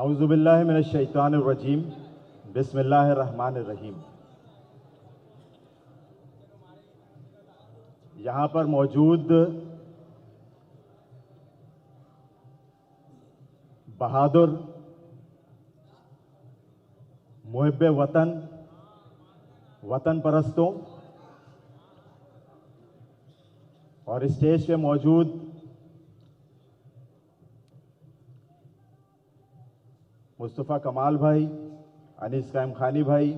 औज़ुबिल्लाहि मिनश्शैतानिर्रजीम बिस्मिल्लाहिर्रहमानिर्रहीम। यहाँ पर मौजूद बहादुर मुहिब्बे वतन, वतन परस्तों और स्टेज पे मौजूद मुस्तफ़ा कमाल भाई, अनीस कायम खानी भाई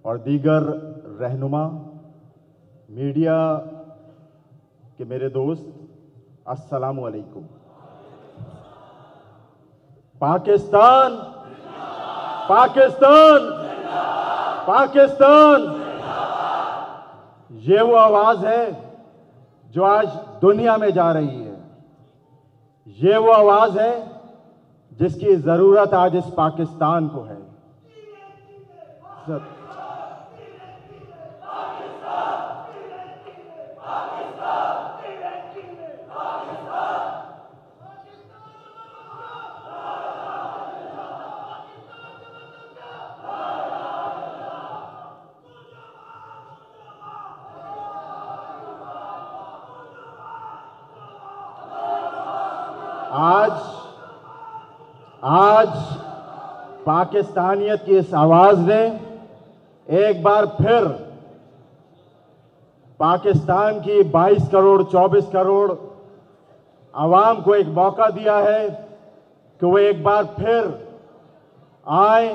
और दीगर रहनुमा, मीडिया के मेरे दोस्त, अस्सलामु अलैकुम। पाकिस्तान पाकिस्तान पाकिस्तान, ये वो आवाज है जो आज दुनिया में जा रही है। ये वो आवाज है जिसकी जरूरत आज इस पाकिस्तान को है। आज पाकिस्तानियत की इस आवाज ने एक बार फिर पाकिस्तान की 22 करोड़ 24 करोड़ आवाम को एक मौका दिया है कि वो एक बार फिर आए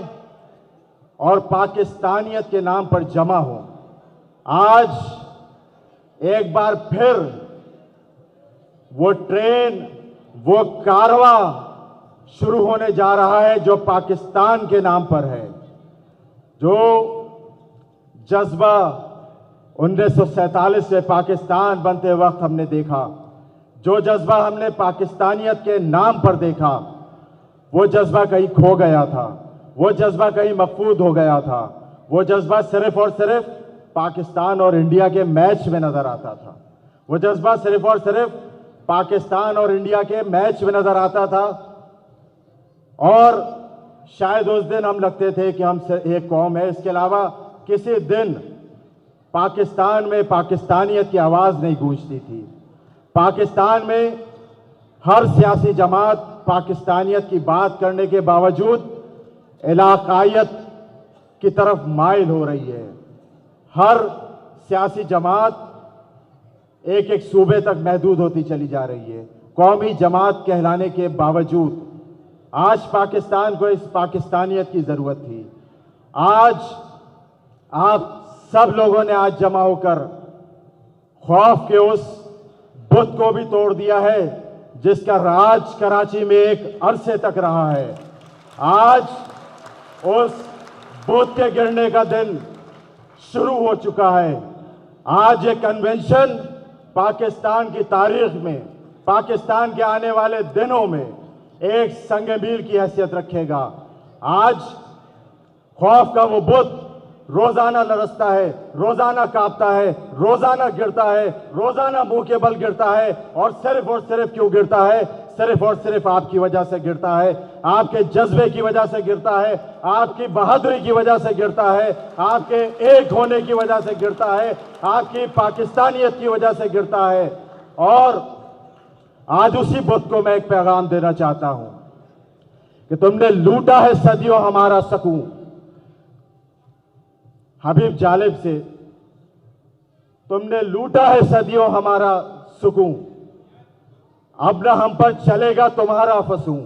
और पाकिस्तानियत के नाम पर जमा हो। आज एक बार फिर वो ट्रेन, वो कारवां शुरू होने जा रहा है जो पाकिस्तान के नाम पर है। जो जज्बा 1947 से पाकिस्तान बनते वक्त हमने देखा, जो जज्बा हमने पाकिस्तानियत के नाम पर देखा, वो जज्बा कहीं खो गया था, वो जज्बा कहीं मफूद हो गया था। वो जज्बा सिर्फ और सिर्फ पाकिस्तान और इंडिया के मैच में नजर आता था। वो जज्बा सिर्फ और सिर्फ पाकिस्तान और इंडिया के मैच में नजर आता था। और शायद उस दिन हम लगते थे कि हम एक कौम है, इसके अलावा किसी दिन पाकिस्तान में पाकिस्तानियत की आवाज नहीं गूंजती थी। पाकिस्तान में हर सियासी जमात पाकिस्तानियत की बात करने के बावजूद इलाकायत की तरफ माइल हो रही है। हर सियासी जमात एक एक सूबे तक महदूद होती चली जा रही है, कौमी जमात कहलाने के बावजूद। आज पाकिस्तान को इस पाकिस्तानियत की जरूरत थी। आज आप सब लोगों ने आज जमा होकर खौफ के उस बुत को भी तोड़ दिया है जिसका राज कराची में एक अरसे तक रहा है। आज उस बुत के गिरने का दिन शुरू हो चुका है। आज ये कन्वेंशन पाकिस्तान की तारीख में, पाकिस्तान के आने वाले दिनों में एक संग मील की हैसियत रखेगा। आज खौफ का वो बुत रोजाना लरसता है, रोजाना कांपता है, रोजाना गिरता है, रोजाना मुंह के बल गिरता है। और सिर्फ क्यों गिरता है? सिर्फ और सिर्फ आपकी वजह से गिरता है, आपके जज्बे की वजह से गिरता है, आपकी बहादुरी की वजह से गिरता है, आपके एक होने की वजह से गिरता है, आपकी पाकिस्तानियत की वजह से गिरता है। और आज उसी बुत को मैं एक पैगाम देना चाहता हूं कि तुमने लूटा है सदियों हमारा सकून। हबीब जालिब से तुमने लूटा है सदियों हमारा सुकून, अब न हम पर चलेगा तुम्हारा फसूं।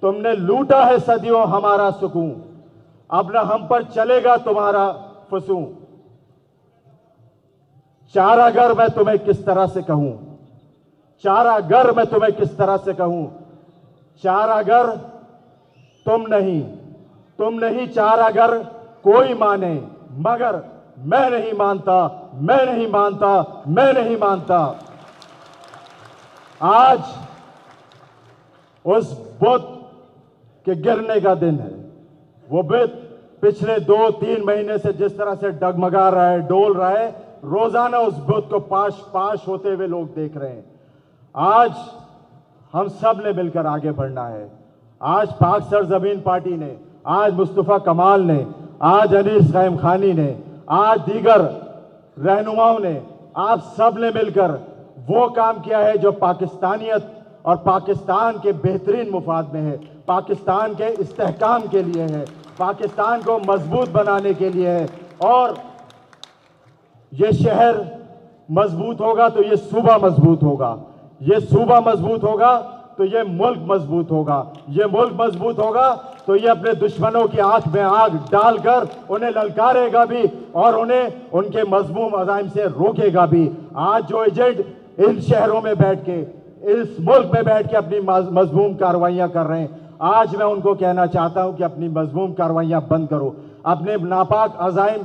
तुमने लूटा है सदियों हमारा सुकून, अब न हम पर चलेगा तुम्हारा फसूं। चारागर मैं तुम्हें किस तरह से कहूं, चारागर मैं तुम्हें किस तरह से कहूं। चारागर तुम नहीं चारागर कोई माने, मगर मैं नहीं मानता, मैं नहीं मानता, मैं नहीं मानता। आज उस बुत के गिरने का दिन है। वो बुत पिछले 2-3 महीने से जिस तरह से डगमगा रहा है, डोल रहा है, रोजाना उस बुत को पाश होते हुए लोग देख रहे हैं। आज हम सब ने मिलकर आगे बढ़ना है। आज पाक सरजमीन पार्टी ने, आज मुस्तफ़ा कमाल ने, आज अनीस क़ायम खानी ने, आज दीगर रहनुमाओं ने, आप सब ने मिलकर वो काम किया है जो पाकिस्तानियत और पाकिस्तान के बेहतरीन मुफाद में है, पाकिस्तान के इस्तेहकाम के लिए है, पाकिस्तान को मजबूत बनाने के लिए है। और ये शहर मजबूत होगा तो ये सूबा मजबूत होगा, ये सूबा मजबूत होगा तो ये मुल्क मजबूत होगा, ये मुल्क मजबूत होगा तो ये अपने दुश्मनों की आंख में आग डालकर उन्हें ललकारेगा भी और उन्हें उनके मजमूम अज़ाइम से रोकेगा भी। आज जो एजेंट इन शहरों में बैठ के, इस मुल्क में बैठ के अपनी मजमूम कार्रवाइयां कर रहे हैं, आज मैं उनको कहना चाहता हूं कि अपनी मजमूम कार्रवाइयां बंद करो, अपने नापाक अज़ाइम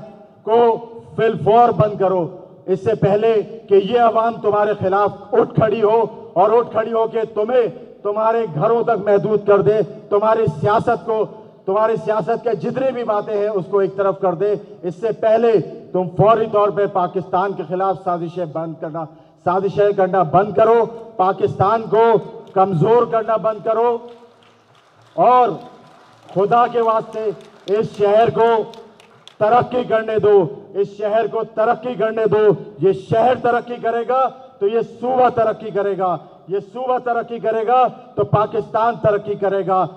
को फिलफौर बंद करो, इससे पहले कि ये अवाम तुम्हारे खिलाफ उठ खड़ी हो और उठ खड़ी हो के तुम्हें तुम्हारे घरों तक महदूद कर दे, तुम्हारी सियासत के जितनी भी बातें हैं उसको एक तरफ कर दे। इससे पहले तुम फौरी तौर पे पाकिस्तान के खिलाफ साजिशें करना बंद करो, पाकिस्तान को कमजोर करना बंद करो और खुदा के वास्ते इस शहर को तरक्की करने दो, इस शहर को तरक्की करने दो। ये शहर तरक्की करेगा तो ये सूबा तरक्की करेगा, ये सूबा तरक्की करेगा तो पाकिस्तान तरक्की करेगा।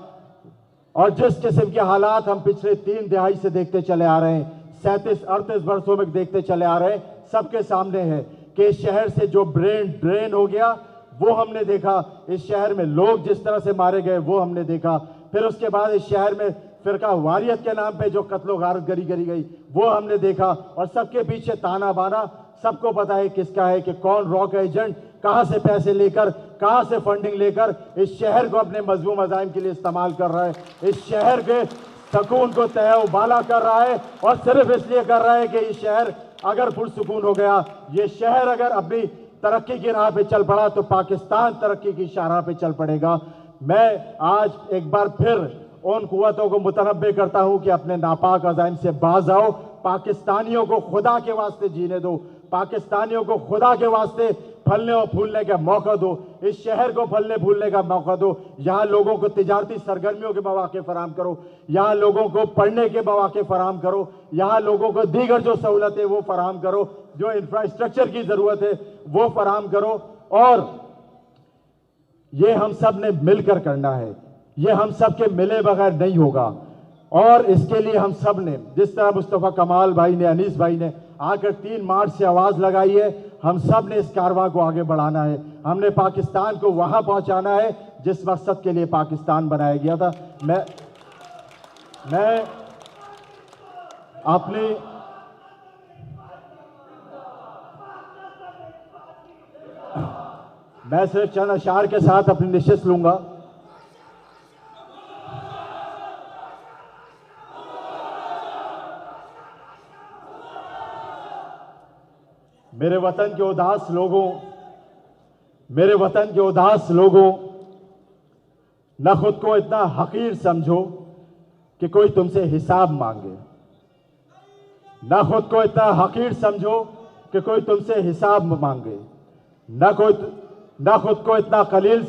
और जिस किस्म के हालात हम पिछले 3 दिहाई से देखते चले आ रहे हैं, 37-38 वर्षों में देखते चले आ रहे हैं, सबके सामने है कि इस शहर से जो ब्रेन ड्रेन हो गया वो हमने देखा, इस शहर में लोग जिस तरह से मारे गए वो हमने देखा, फिर उसके बाद इस शहर में फिरका वारियत के नाम पे जो कत्लो गारत करी गई वो हमने देखा। और सबके पीछे ताना बाना सबको पता है किसका है, कि कौन रॉक एजेंट कहां से पैसे लेकर, कहां से फंडिंग लेकर इस शहर को अपने मजमूम अज़ाइम के लिए इस्तेमाल कर रहा है, इस शहर के सुकून को तय बाला कर रहा है। और सिर्फ इसलिए कर रहा है कि ये शहर अगर पुरसुकून हो गया, ये शहर अगर अपनी तरक्की की राह पे चल पड़ा तो पाकिस्तान तरक्की की शाहराह पे चल पड़ेगा। मैं आज एक बार फिर उन कुव्वतों को मुतनब्बे करता हूं कि अपने नापाक अज़ाइम से बाज आओ, पाकिस्तानियों को खुदा के वास्ते जीने दो, पाकिस्तानियों को खुदा के वास्ते फलने और फूलने का मौका दो, इस शहर को फलने फूलने का मौका दो। यहाँ लोगों को तिजारती सरगर्मियों के मौके फराम करो, यहाँ लोगों को पढ़ने के मौके फराम करो, यहाँ लोगों को दीगर जो सहूलतें वो फराम करो, जो इंफ्रास्ट्रक्चर की ज़रूरत है वो फराम करो। और ये हम सब ने मिलकर करना है, ये हम सब के मिले बगैर नहीं होगा। और इसके लिए हम सब ने, जिस तरह मुस्तफ़ा कमाल भाई ने, अनीस भाई ने आकर 3 मार्च से आवाज़ लगाई है, हम सब ने इस कारवां को आगे बढ़ाना है। हमने पाकिस्तान को वहां पहुंचाना है जिस मकसद के लिए पाकिस्तान बनाया गया था। मैं सिर्फ चंद अशार के साथ अपनी नशिस्त लूंगा। मेरे वतन के उदास लोगों, न खुद को इतना हकीर समझो कि कोई तुमसे हिसाब मांगे, न खुद को इतना हकीर समझो कि कोई तुमसे हिसाब मांगे, न खुद को इतना कलील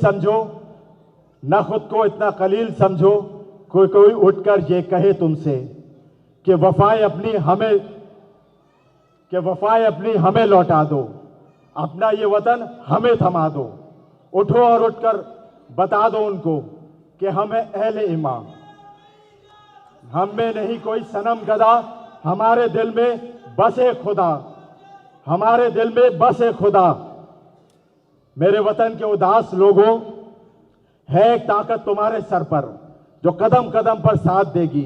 समझो कोई उठकर ये कहे तुमसे कि वफाएं अपनी हमें लौटा दो, अपना ये वतन हमें थमा दो। उठो और उठकर बता दो उनको कि हमें अहले ईमान, हम में नहीं कोई सनम गदा, हमारे दिल में बसे खुदा, हमारे दिल में बसे खुदा। मेरे वतन के उदास लोगों, है एक ताकत तुम्हारे सर पर जो कदम कदम पर साथ देगी,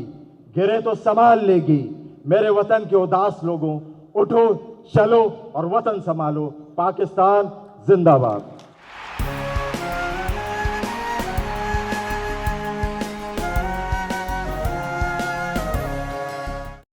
गिरे तो संभाल लेगी। मेरे वतन के उदास लोगों, उठो, चलो और वतन संभालो। पाकिस्तान जिंदाबाद।